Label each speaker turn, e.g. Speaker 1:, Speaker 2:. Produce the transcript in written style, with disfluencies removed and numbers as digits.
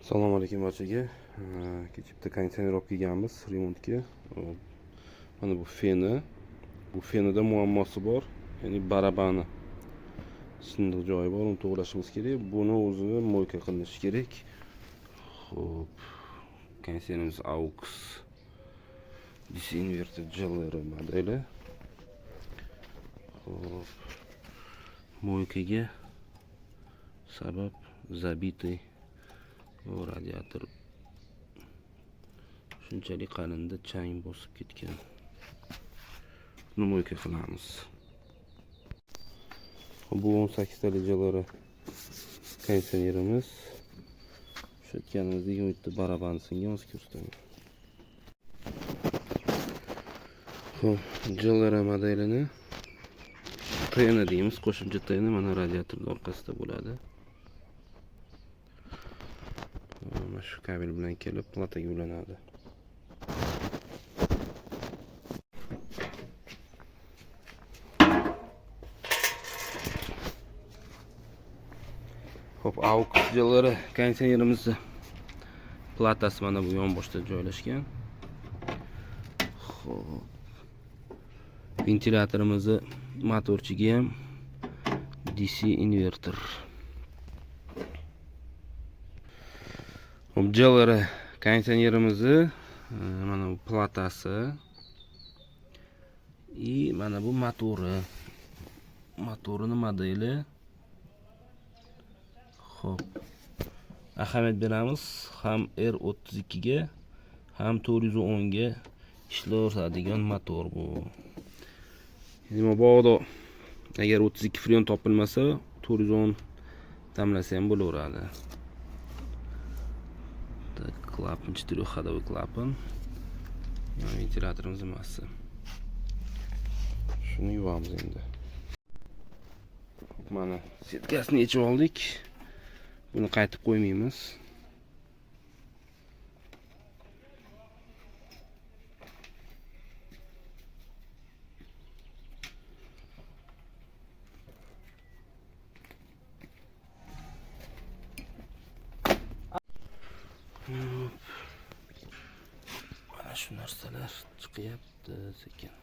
Speaker 1: Assalomu alaykum barchaga. Kechibda konditsioner olib kelganmiz remontga. Mana bu feni. Bu fenida muammosi bor. Ya'ni barabani sindiq joyi bor, uni to'g'rilashimiz kerak. Buni o'zini moyka qilinishi kerak. Xo'p. Konditsionerimiz AUX DC inverter JLR modeli. Xo'p. Moykaga sabab zabitый radiator shunchalik qalinda chang bosib ketgan. Buni moyka qilamiz. Bu 18 darajali konditsionerimiz. O'shatganimizdek u yerda baraban singan, o'zi ko'rsataman. Xo'p, JLR modelini TN deymiz, qo'shimcha TN mana radiatorning orqasida bo'ladi. Mana shu kabel bilan kelib plataga ulanadi. Xo'p, AUX JLR konditsionerimizni platasi mana bu yonboshda joylashgan. Xo'p. Ventilyatorimizni motorchiga ham DC inverter. Xo'p, JLR konditsionerimizni mana bu platasi и mana bu motori. Motorining modeli. Xo'p. Ahamiyat beramiz ham R32 ga, ham 410 ga ishlayveradigan motor bu. Nima bo'ldi? Agar 32 freon topilmasa, 410 tanlasa ham bo'laveradi. Tak, klapan, 4-ходовой klapan. Ventilyatorimiz nimasi? Shuni yuvamiz endi. Mana setkasini yechib oldik. Buni qaytib qo'ymaymiz. Mana shu narsalar chiqyapti sekin.